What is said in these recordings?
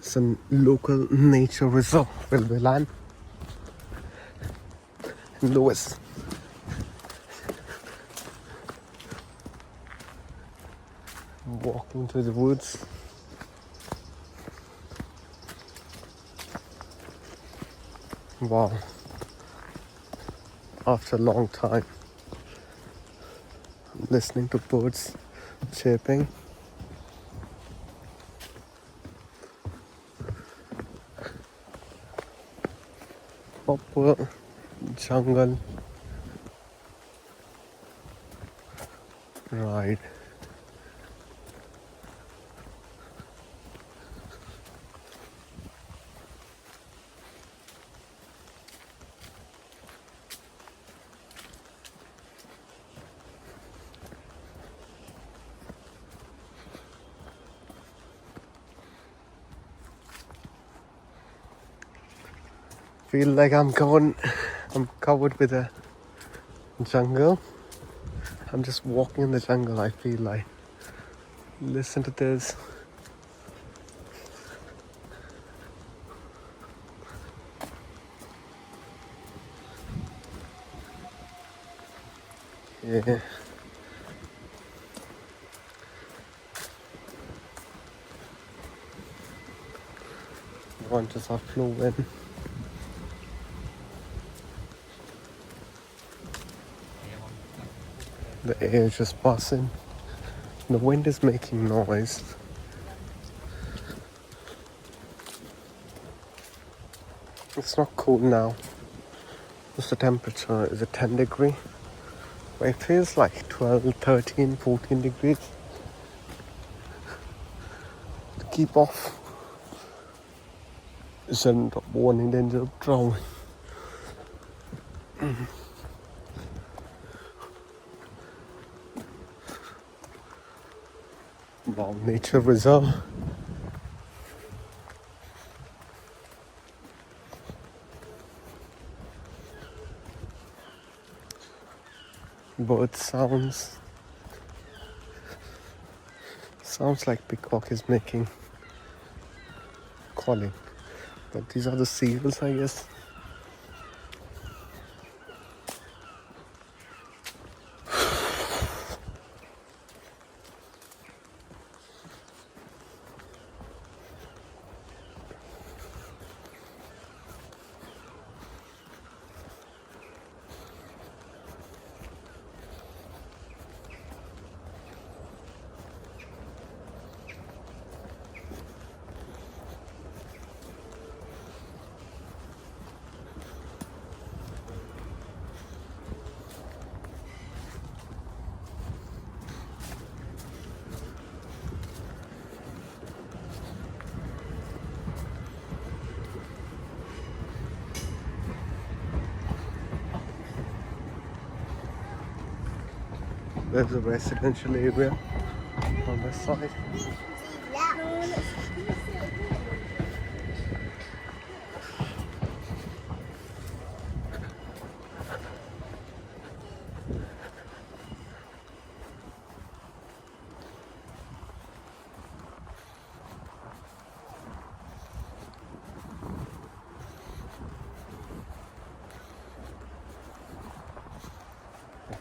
It's a local nature reserve, railway line in Lewis. Walking through the woods. Wow. After a long time, listening to birds chirping. Proper jungle ride. Feel like I'm covered with a jungle. I'm just walking in the jungle, I feel like. Listen to this. Yeah. Branches are flowing. The air is just passing. The wind is making noise. It's not cool now. What's the temperature? Is it 10 degree? But it feels like 12, 13, 14 degrees. To keep off. Is a warning danger of drowning. Wow, nature reserve. Bird sounds. Sounds like peacock is calling. But these are the seagulls, I guess. There's a residential area on this side.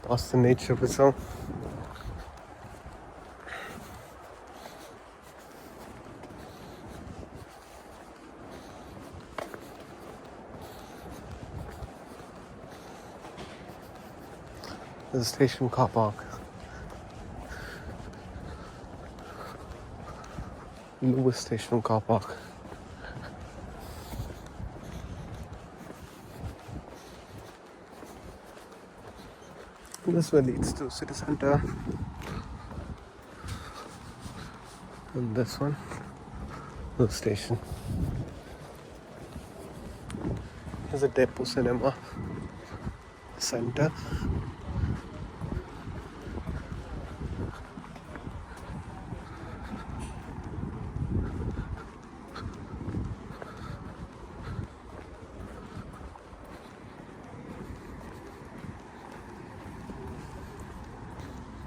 Past the nature reserve. There's a station car park. Lewis Station car park. This way leads to city centre. And this one, the station. Here's a depot cinema center.